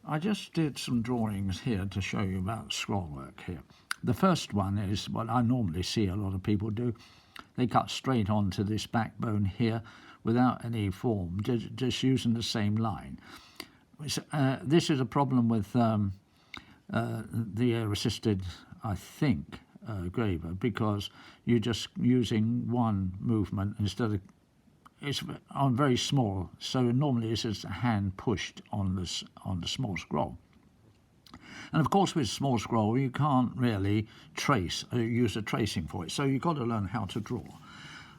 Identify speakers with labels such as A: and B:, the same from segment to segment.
A: I just did some drawings here to show you about scroll work here. The first one is what I normally see a lot of people do. They cut straight onto this backbone here without any form, just using the same line. This is a problem with the air-assisted, I think, graver, because you're just using one movement instead of, it's on very small, so normally it's just a hand pushed on the small scroll. And of course with small scroll you can't really trace, use a tracing for it, so you've got to learn how to draw.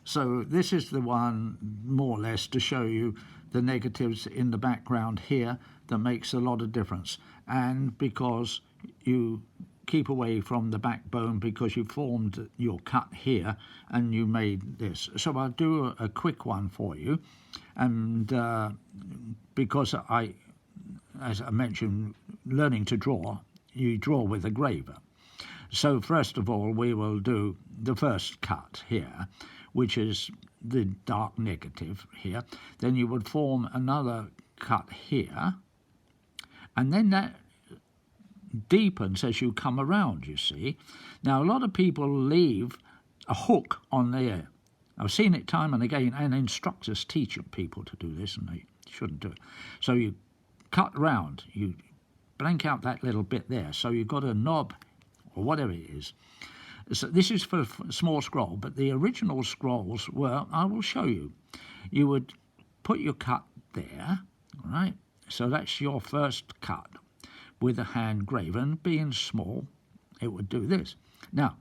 A: So this is the one more or less to show you the negatives in the background here that makes a lot of difference. And because you keep away from the backbone because you formed your cut here and you made this. So I'll do a quick one for you, and because as I mentioned, learning to draw, you draw with a graver. So first of all we will do the first cut here, which is the dark negative here. Then you would form another cut here, and then that deepens as you come around, you see. Now a lot of people leave a hook on there. I've seen it time and again, and instructors teach people to do this, and they shouldn't do it. So you cut round, you blank out that little bit there, so you've got a knob or whatever it is. So this is for a small scroll, but the original scrolls were, I will show you. You would put your cut there, right? So that's your first cut with a hand graver, and being small, it would do this. Now,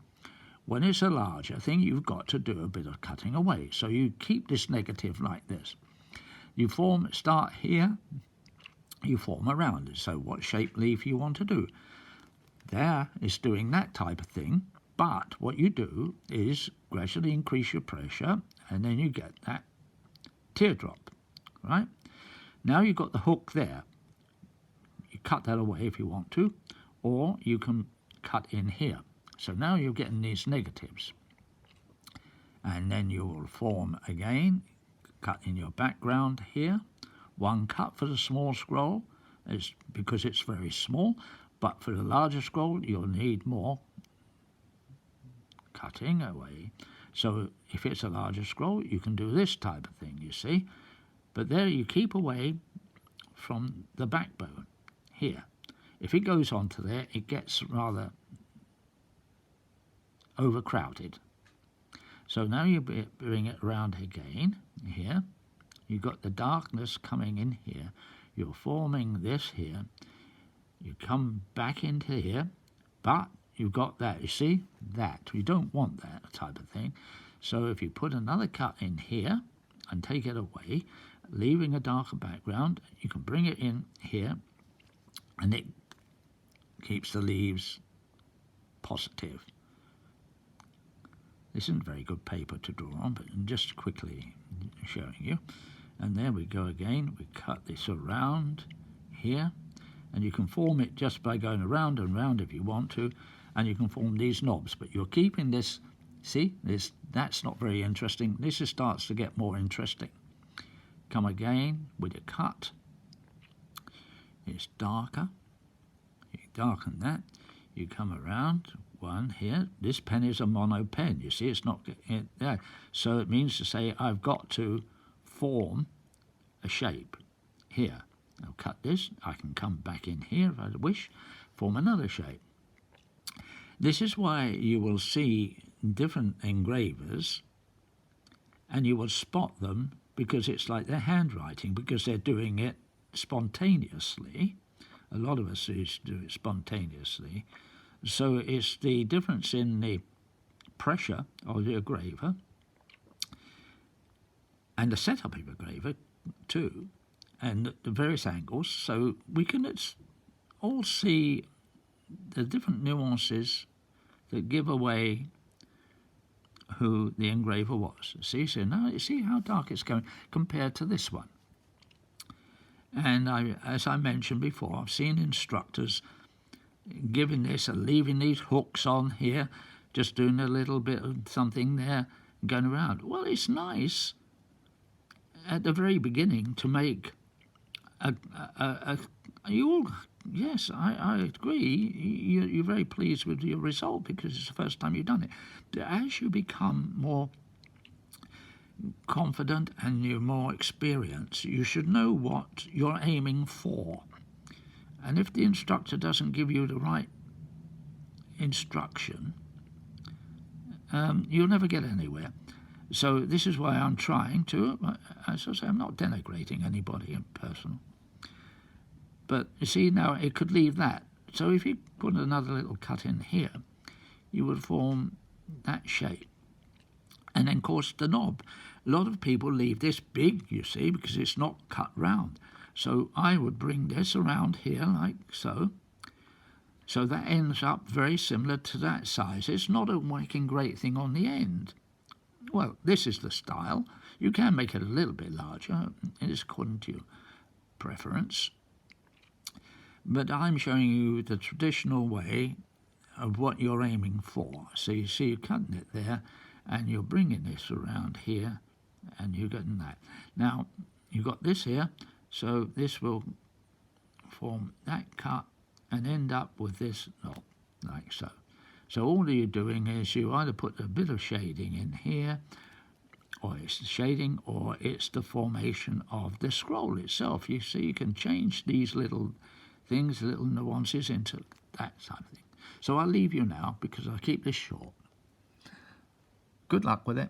A: when it's a larger thing, you've got to do a bit of cutting away. So you keep this negative like this. You start here, you form around it. So what shape leaf you want to do. There is doing that type of thing, but what you do is gradually increase your pressure, and then you get that teardrop, right? Now you've got the hook there. You cut that away if you want to, or you can cut in here. So now you're getting these negatives. And then you will form again, cut in your background here. One cut for the small scroll, is because it's very small, but for the larger scroll you'll need more cutting away. So if it's a larger scroll, you can do this type of thing, you see. But there you keep away from the backbone here. If it goes onto there, it gets rather overcrowded. So now you bring it around again here. You've got the darkness coming in here. You're forming this here. You come back into here, but you've got that, you see, that. You don't want that type of thing. So if you put another cut in here and take it away, leaving a darker background, you can bring it in here, and it keeps the leaves positive. This isn't very good paper to draw on, but I'm just quickly showing you. And there we go again. We cut this around here, and you can form it just by going around and round if you want to, and you can form these knobs, but you're keeping this. See, that's not very interesting. This starts to get more interesting. Come again with a cut. It's darker. You darken that. You come around one here. This pen is a mono pen. You see, it's not there. So it means to say I've got to form a shape here. I'll cut this. I can come back in here if I wish, form another shape. This is why you will see different engravers, and you will spot them because it's like their handwriting, because they're doing it spontaneously. A lot of us used to do it spontaneously. So it's the difference in the pressure of the engraver and the setup of the engraver too, and the various angles. So we can all see the different nuances that give away who the engraver was. See, so now you see how dark it's going compared to this one. And as I mentioned before, I've seen instructors giving this and leaving these hooks on here, just doing a little bit of something there, going around. Well, it's nice at the very beginning to make you all yes, I agree. You're very pleased with your result because it's the first time you've done it. As you become more confident and you're more experienced, you should know what you're aiming for. And if the instructor doesn't give you the right instruction, you'll never get anywhere. So this is why I'm trying to, as I say, I'm not denigrating anybody in personal. But you see, now it could leave that. So if you put another little cut in here, you would form that shape. And then, of course, the knob. A lot of people leave this big, you see, because it's not cut round. So I would bring this around here like so. So that ends up very similar to that size. It's not a whacking great thing on the end. Well, this is the style. You can make it a little bit larger. It is according to your preference. But I'm showing you the traditional way of what you're aiming for. So you see you're cutting it there, and you're bringing this around here, and you're getting that. Now, you've got this here, so this will form that cut and end up with this knob, like so. So all you're doing is you either put a bit of shading in here, or it's the shading, or it's the formation of the scroll itself. You see, you can change these little things, little nuances into that type of thing. So I'll leave you now because I keep this short. Good luck with it.